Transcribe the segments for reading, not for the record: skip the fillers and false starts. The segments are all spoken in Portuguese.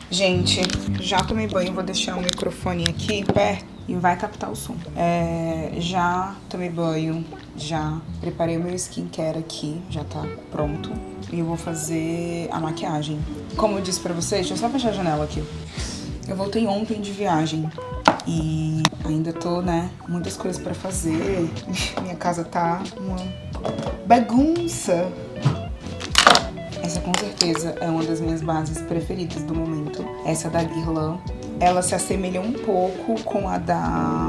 Gente, já tomei banho, vou deixar o microfone aqui perto e vai captar o som. Já tomei banho, já preparei o meu skincare aqui, já tá pronto. E eu vou fazer a maquiagem. Como eu disse pra vocês, deixa eu só fechar a janela aqui. Eu voltei ontem de viagem e ainda tô, muitas coisas pra fazer. Minha casa tá uma bagunça. Essa com certeza é uma das minhas bases preferidas do momento. Essa da Guerlain. Ela se assemelha um pouco com a da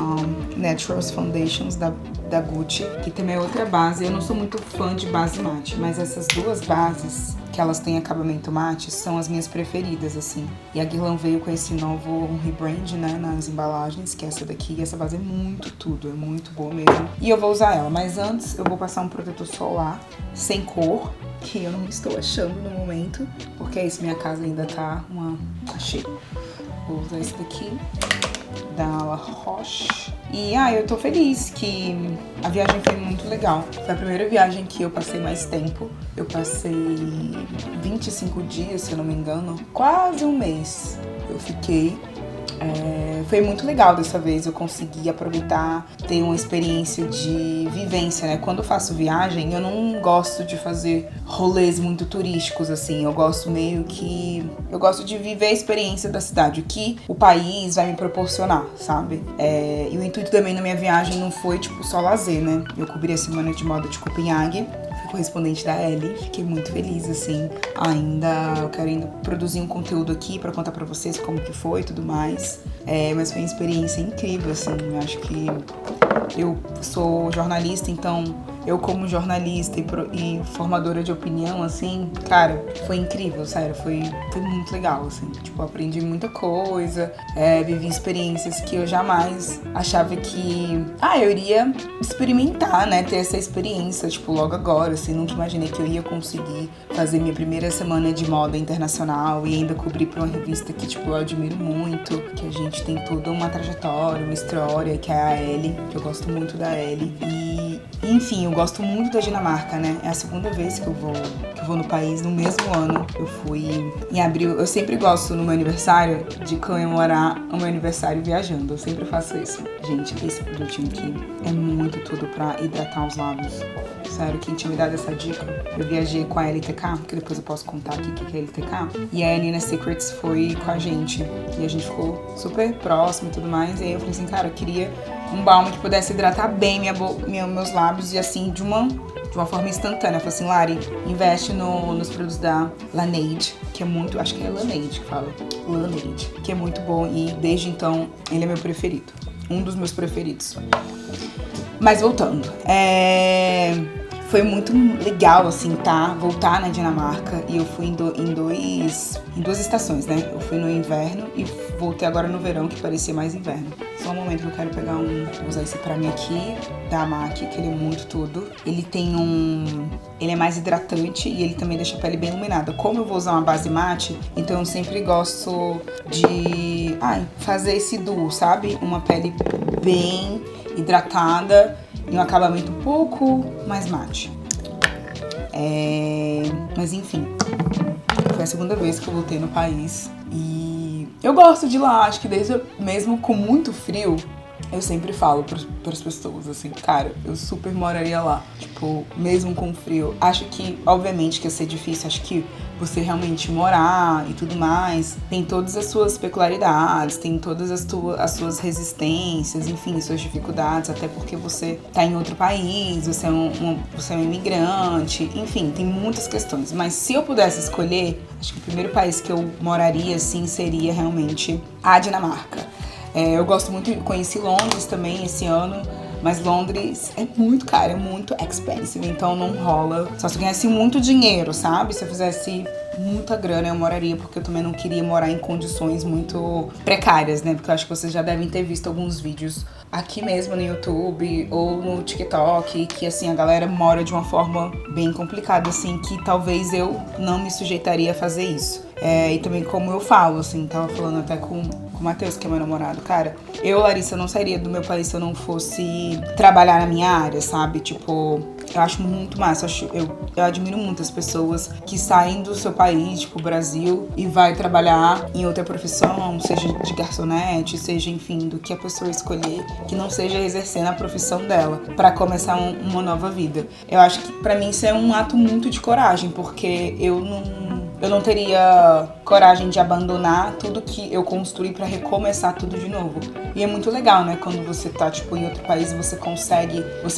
Naturals Foundations da Gucci, que também é outra base. Eu não sou muito fã de base mate, mas essas duas bases, que elas têm acabamento mate, são as minhas preferidas, assim. E a Guerlain veio com esse novo rebrand, nas embalagens, que é essa daqui. E essa base é muito tudo, é muito boa mesmo. E eu vou usar ela, mas antes eu vou passar um protetor solar sem cor, que eu não estou achando no momento, porque é isso, minha casa ainda tá achei. Vou usar esse daqui, da La Roche. E eu tô feliz que a viagem foi muito legal. Foi a primeira viagem que eu passei mais tempo. Eu passei 25 dias, se eu não me engano, quase um mês eu fiquei. Foi muito legal dessa vez, eu consegui aproveitar, ter uma experiência de vivência, Quando eu faço viagem, eu não gosto de fazer rolês muito turísticos, assim. Eu gosto de viver a experiência da cidade, o que o país vai me proporcionar, sabe? E o intuito também na minha viagem não foi, só lazer, Eu cobri a Semana de Moda de Copenhague, fui correspondente da Elle, fiquei muito feliz, assim. Eu quero ainda produzir um conteúdo aqui pra contar pra vocês como que foi e tudo mais. Mas foi uma experiência incrível, assim. Eu acho que eu sou jornalista, então eu como jornalista e formadora de opinião, assim, cara, foi incrível, sério, foi muito legal, assim. Aprendi muita coisa, vivi experiências que eu jamais achava que, eu iria experimentar, ter essa experiência, logo agora, assim. Nunca imaginei que eu ia conseguir fazer minha primeira semana de moda internacional e ainda cobrir pra uma revista que, eu admiro muito, que a gente tem toda uma trajetória, uma história, que é a Elle, que eu gosto muito da Elle. E, enfim, eu gosto muito da Dinamarca, É a segunda vez que eu vou no país, no mesmo ano. Eu fui em abril. Eu sempre gosto, no meu aniversário, de comemorar o meu aniversário viajando. Eu sempre faço isso. Gente, esse produtinho aqui é muito tudo pra hidratar os lábios. Sério, quem tinha me dado essa dica? Eu viajei com a LTK, que depois eu posso contar aqui o que é LTK. E a Nina Secrets foi com a gente. E a gente ficou super próximo e tudo mais. E aí eu falei assim, cara, eu queria um balm que pudesse hidratar bem meus lábios e assim, de uma forma instantânea. Eu falei assim, Lari, investe nos produtos da Laneige, que é muito, acho que é Laneige que fala, Laneige, que é muito bom e desde então ele é meu preferido, um dos meus preferidos. Mas voltando, foi muito legal, assim, voltar na Dinamarca. E eu fui em duas estações, Eu fui no inverno e voltei agora no verão, que parecia mais inverno. Só um momento que eu quero pegar vou usar esse pra mim aqui, da MAC, que ele é muito tudo. Ele é mais hidratante e ele também deixa a pele bem iluminada. Como eu vou usar uma base mate, então eu sempre gosto de fazer esse duo, sabe? Uma pele bem hidratada e um acabamento um pouco mais mate. Mas enfim, foi a segunda vez que eu voltei no país e eu gosto de ir lá. Acho que mesmo com muito frio, eu sempre falo pras pessoas, assim, cara, eu super moraria lá, mesmo com frio. Acho que, obviamente, que ia ser difícil, acho que você realmente morar e tudo mais, tem todas as suas peculiaridades, tem todas as suas resistências, enfim, suas dificuldades, até porque você tá em outro país, você é um imigrante, enfim, tem muitas questões. Mas se eu pudesse escolher, acho que o primeiro país que eu moraria, assim, seria realmente a Dinamarca. Eu gosto muito, conheci Londres também esse ano, mas Londres é muito caro, é muito expensive, então não rola. Só se eu ganhasse muito dinheiro, sabe? Se eu fizesse muita grana, eu moraria, porque eu também não queria morar em condições muito precárias, Porque eu acho que vocês já devem ter visto alguns vídeos aqui mesmo no YouTube ou no TikTok, que assim, a galera mora de uma forma bem complicada, assim, que talvez eu não me sujeitaria a fazer isso. E também como eu falo, assim, tava falando até com o Matheus, que é meu namorado, cara, eu, Larissa, não sairia do meu país se eu não fosse trabalhar na minha área, sabe? Eu acho muito massa, eu admiro muito as pessoas que saem do seu país, tipo, Brasil, e vai trabalhar em outra profissão, seja de garçonete, seja, enfim, do que a pessoa escolher, que não seja exercendo a profissão dela, pra começar uma nova vida. Eu acho que pra mim isso é um ato muito de coragem, porque eu não teria coragem de abandonar tudo que eu construí pra recomeçar tudo de novo. E é muito legal, né? Quando você tá, tipo, em outro país, você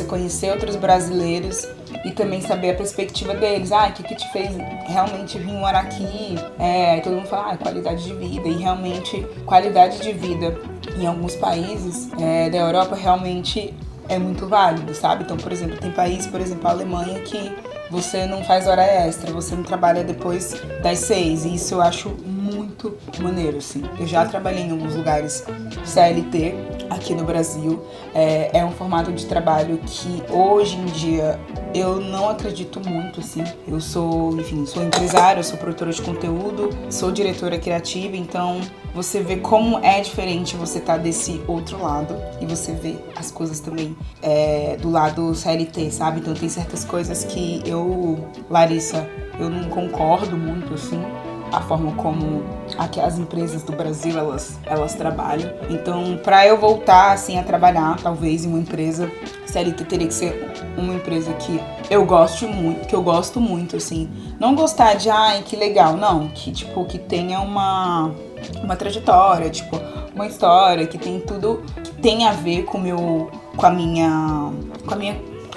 conhecer outros brasileiros e também saber a perspectiva deles. O que te fez realmente vir morar aqui? Aí todo mundo fala, qualidade de vida. E realmente, qualidade de vida em alguns países da Europa realmente é muito válido, sabe? Então, por exemplo, tem país, por exemplo, a Alemanha, que você não faz hora extra, você não trabalha depois das 6. E isso eu acho muito maneiro, assim. Eu já trabalhei em alguns lugares CLT aqui no Brasil. É um formato de trabalho que hoje em dia eu não acredito muito, assim. Eu sou empresária, eu sou produtora de conteúdo, sou diretora criativa, então você vê como é diferente você estar desse outro lado e você vê as coisas também do lado CLT, sabe? Então tem certas coisas que Larissa, eu não concordo muito, assim, a forma como as empresas do Brasil, elas trabalham. Então, pra eu voltar, assim, a trabalhar, talvez, em uma empresa CLT, teria que ser uma empresa que eu gosto muito, assim. Não gostar de, que legal, não. Que, tipo, que tenha uma trajetória, tipo, uma história, que tem tudo que tem a ver com a minha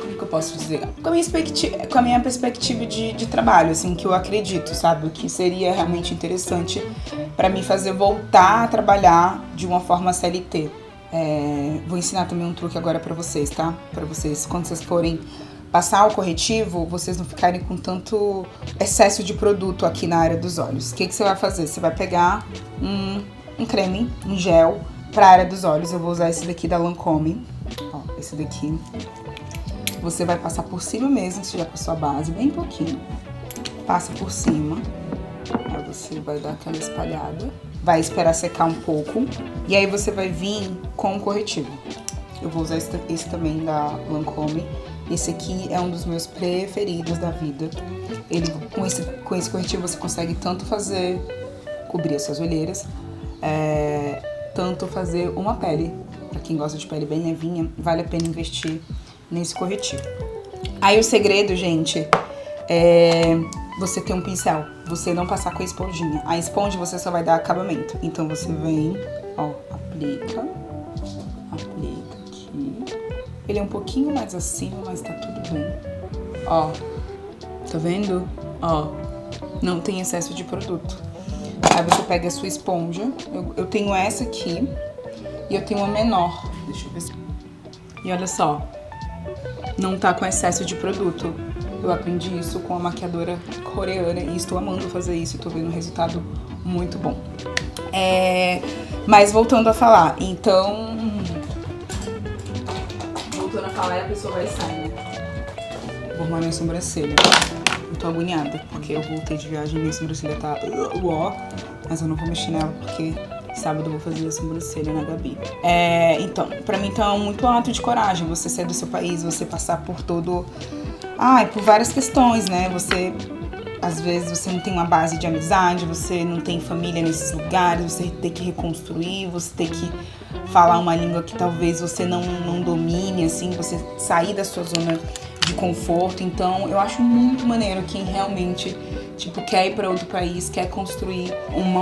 como que eu posso dizer? Com a minha perspectiva de trabalho, assim, que eu acredito, sabe? Que seria realmente interessante pra mim fazer voltar a trabalhar de uma forma CLT. Vou ensinar também um truque agora pra vocês, tá? Pra vocês, quando vocês forem passar o corretivo, vocês não ficarem com tanto excesso de produto aqui na área dos olhos. O que você vai fazer? Você vai pegar um creme, um gel pra área dos olhos. Eu vou usar esse daqui da Lancôme. Ó, esse daqui. Você vai passar por cima mesmo, você já passou a base, bem pouquinho. Passa por cima. Aí você vai dar aquela espalhada. Vai esperar secar um pouco. E aí você vai vir com o corretivo. Eu vou usar esse também da Lancôme. Esse aqui é um dos meus preferidos da vida. Com esse corretivo você consegue tanto cobrir as suas olheiras, tanto fazer uma pele. Pra quem gosta de pele bem levinha, vale a pena investir nesse corretivo. Aí o segredo, gente, é você ter um pincel. Você não passar com a esponjinha. A esponja você só vai dar acabamento. Então você vem, aplica aqui. Ele é um pouquinho mais acima, mas tá tudo bem. Tá vendo? Não tem excesso de produto. Aí você pega a sua esponja. Eu tenho essa aqui e eu tenho uma menor. Deixa eu ver. E olha só. Não tá com excesso de produto. Eu aprendi isso com a maquiadora coreana e estou amando fazer isso. Tô vendo um resultado muito bom. Mas voltando a falar, então... Voltando a falar, a pessoa vai sair, né? Vou arrumar minha sobrancelha. Eu tô agoniada, porque eu voltei de viagem e minha sobrancelha tá mas eu não vou mexer nela, porque sábado eu vou fazer a sobrancelha na Gabi. Então, pra mim tá muito ato de coragem você sair do seu país, você passar por por várias questões, né? Às vezes você não tem uma base de amizade, você não tem família nesses lugares, você tem que reconstruir, você tem que falar uma língua que talvez você não domine, assim, você sair da sua zona de conforto. Então, eu acho muito maneiro quem realmente, quer ir para outro país, quer construir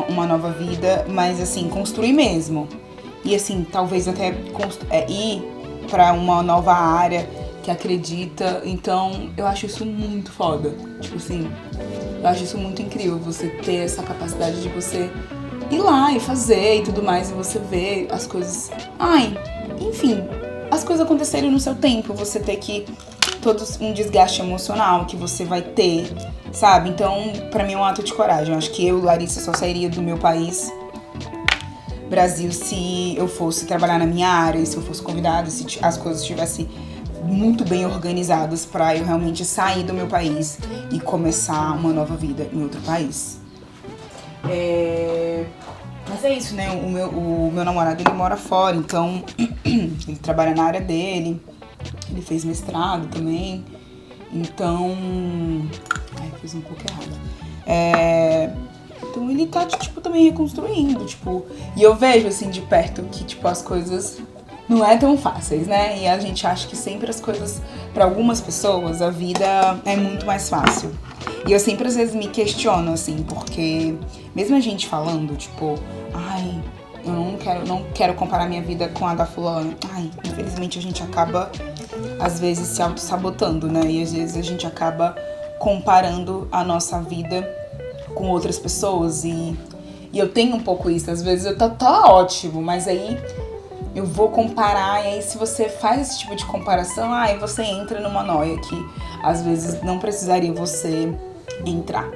uma nova vida, mas, assim, construir mesmo. E, assim, talvez até ir para uma nova área que acredita. Então, eu acho isso muito foda. Eu acho isso muito incrível, você ter essa capacidade de você ir lá e fazer e tudo mais, e você ver as coisas... enfim, as coisas acontecerem no seu tempo, você ter que... um desgaste emocional que você vai ter, sabe? Então, pra mim é um ato de coragem. Eu acho que eu, Larissa, só sairia do meu país, Brasil, se eu fosse trabalhar na minha área, se eu fosse convidada, se as coisas estivessem muito bem organizadas pra eu realmente sair do meu país e começar uma nova vida em outro país. Mas é isso, né? O meu namorado, ele mora fora, então ele trabalha na área dele, ele fez mestrado também. Então... Ai, fiz um pouco errado. Então ele tá, tipo, também reconstruindo, tipo... E eu vejo, assim, de perto que, tipo, as coisas não é tão fáceis, né? E a gente acha que sempre as coisas... Pra algumas pessoas, a vida é muito mais fácil. E eu sempre, às vezes, me questiono, assim, porque... Mesmo a gente falando, tipo... Ai, eu não quero comparar minha vida com a da fulana. Ai, infelizmente a gente acaba, às vezes, se auto-sabotando, né? E às vezes a gente acaba comparando a nossa vida com outras pessoas. E eu tenho um pouco isso. Às vezes eu tá ótimo, mas aí eu vou comparar. E aí se você faz esse tipo de comparação, aí você entra numa noia que às vezes não precisaria você entrar.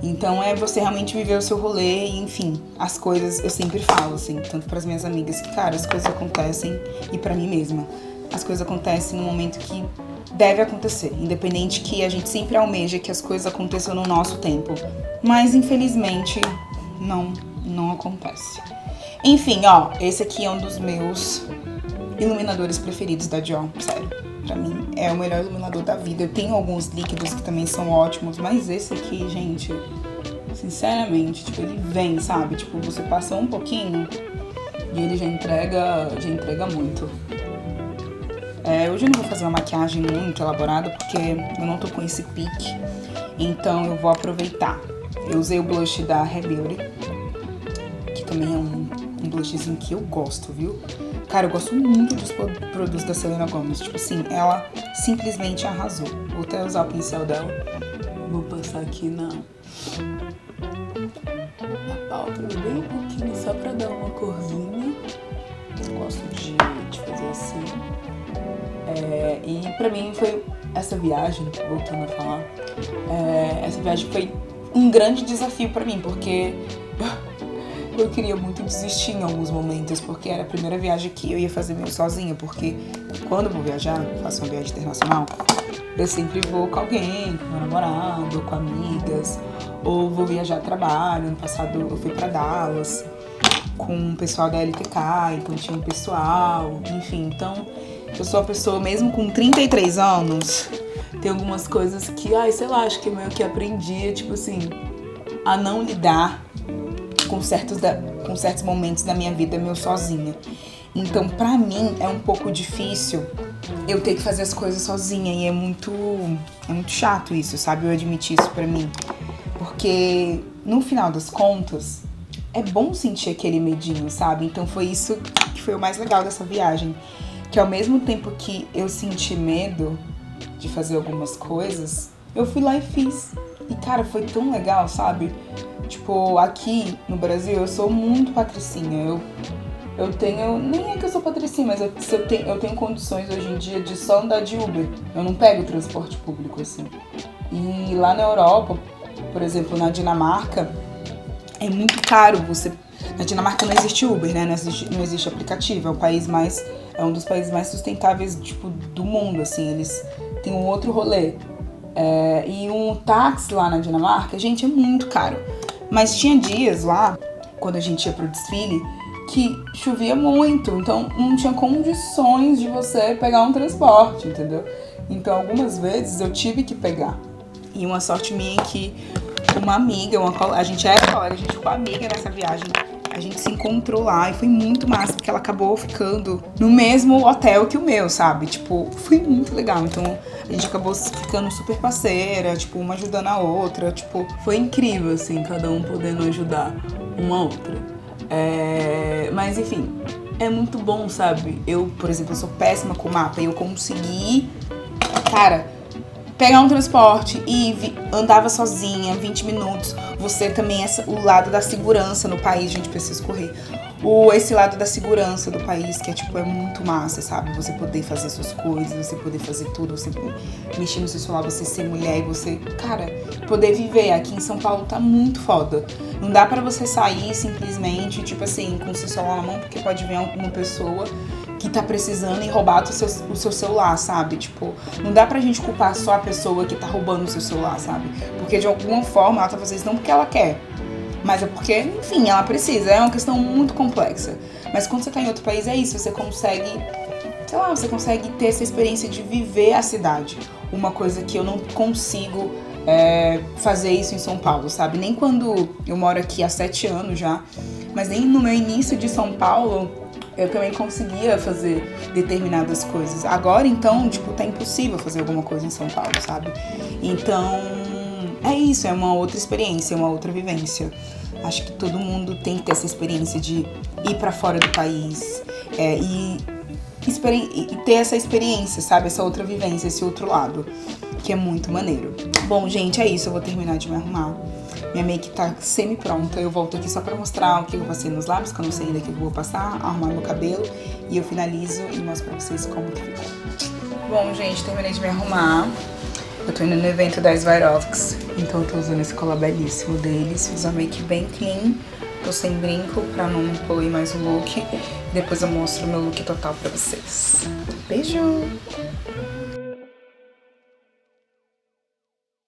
Então é você realmente viver o seu rolê e, enfim, as coisas, eu sempre falo, assim, tanto pras minhas amigas, que, cara, as coisas acontecem, e pra mim mesma, as coisas acontecem no momento que deve acontecer, independente que a gente sempre almeja que as coisas aconteçam no nosso tempo, mas infelizmente não acontece. Enfim, ó, esse aqui é um dos meus iluminadores preferidos da Dior, sério. Pra mim, é o melhor iluminador da vida. Eu tenho alguns líquidos que também são ótimos, mas esse aqui, gente, sinceramente, tipo, ele vem, sabe? Tipo, você passa um pouquinho e ele já entrega muito. Hoje eu não vou fazer uma maquiagem muito elaborada, porque eu não tô com esse pique. Então, eu vou aproveitar. Eu usei o blush da Hair Beauty, que também é um blushzinho que eu gosto, viu? Cara, eu gosto muito dos produtos da Selena Gomez. Tipo assim, ela simplesmente arrasou. Vou até usar o pincel dela. Vou passar aqui na pálpebra bem um pouquinho, só pra dar uma corzinha. Eu gosto de fazer assim. E pra mim foi essa viagem, voltando a falar, essa viagem foi um grande desafio pra mim, porque... Eu queria muito desistir em alguns momentos, porque era a primeira viagem que eu ia fazer meio sozinha, porque quando eu vou viajar, faço uma viagem internacional, eu sempre vou com alguém, com meu namorado, com amigas, ou vou viajar a trabalho. Ano passado eu fui pra Dallas com o pessoal da LTK, então tinha um pessoal, enfim. Então, eu sou uma pessoa, mesmo com 33 anos, tem algumas coisas que, sei lá, acho que eu meio que aprendi, tipo assim, a não lidar com certos momentos da minha vida meio sozinha. Então, pra mim, é um pouco difícil eu ter que fazer as coisas sozinha. E é muito chato isso, sabe? Eu admitir isso pra mim. Porque, no final das contas, é bom sentir aquele medinho, sabe? Então, foi isso que foi o mais legal dessa viagem. Que ao mesmo tempo que eu senti medo de fazer algumas coisas, eu fui lá e fiz. E, cara, foi tão legal, sabe? Tipo, aqui no Brasil eu sou muito patricinha. Eu tenho... Nem é que eu sou patricinha, mas eu tenho condições hoje em dia de só andar de Uber. Eu não pego transporte público, assim. E lá na Europa, por exemplo, na Dinamarca, é muito caro você... Na Dinamarca não existe Uber, né? Não existe aplicativo. É um dos países mais sustentáveis, tipo, do mundo, assim. Eles têm um outro rolê. E um táxi lá na Dinamarca, gente, é muito caro. Mas tinha dias lá, quando a gente ia pro desfile, que chovia muito. Então não tinha condições de você pegar um transporte, entendeu? Então algumas vezes eu tive que pegar. E uma sorte minha é que uma amiga, a gente era colega, a gente ficou amiga nessa viagem. A gente se encontrou lá e foi muito massa, porque ela acabou ficando no mesmo hotel que o meu, sabe? Tipo, foi muito legal. Então, a gente acabou ficando super parceira, tipo, uma ajudando a outra. Tipo, foi incrível, assim, cada um podendo ajudar uma a outra. Mas, enfim, é muito bom, sabe? Eu, por exemplo, eu sou péssima com mapa e eu consegui, cara, pegar um transporte e andava sozinha, 20 minutos. Você também, o lado da segurança no país, gente, precisa correr. Esse lado da segurança do país, que é muito massa, sabe? Você poder fazer suas coisas, você poder fazer tudo, você mexer no seu celular, você ser mulher e você, cara, poder viver. Aqui em São Paulo tá muito foda. Não dá pra você sair simplesmente, tipo assim, com o seu celular na mão, porque pode vir alguma pessoa que tá precisando e roubar o seu celular, sabe? Tipo, não dá pra gente culpar só a pessoa que tá roubando o seu celular, sabe? Porque de alguma forma ela tá fazendo isso não porque ela quer, mas é porque, enfim, ela precisa. É uma questão muito complexa. Mas quando você tá em outro país, é isso. Você consegue sei lá, você consegue ter essa experiência de viver a cidade. Uma coisa que eu não consigo fazer isso em São Paulo, sabe? Nem quando eu moro aqui há 7 anos já, mas nem no meu início de São Paulo eu também conseguia fazer determinadas coisas. Agora, então, tipo, tá impossível fazer alguma coisa em São Paulo, sabe? Então, é isso, é uma outra experiência, uma outra vivência. Acho que todo mundo tem que ter essa experiência de ir pra fora do país e ter essa experiência, sabe? Essa outra vivência, esse outro lado, que é muito maneiro. Bom, gente, é isso. Eu vou terminar de me arrumar. Minha make tá semi-pronta. Eu volto aqui só pra mostrar o que eu passei nos lábios, que eu não sei ainda o que eu vou passar, arrumar meu cabelo. E eu finalizo e mostro pra vocês como que ficou. Bom, gente, terminei de me arrumar. Eu tô indo no evento da Swarovski, então eu tô usando esse colar belíssimo deles. Fiz uma make bem clean. Tô sem brinco pra não poluir mais o look. Depois eu mostro o meu look total pra vocês. Beijo!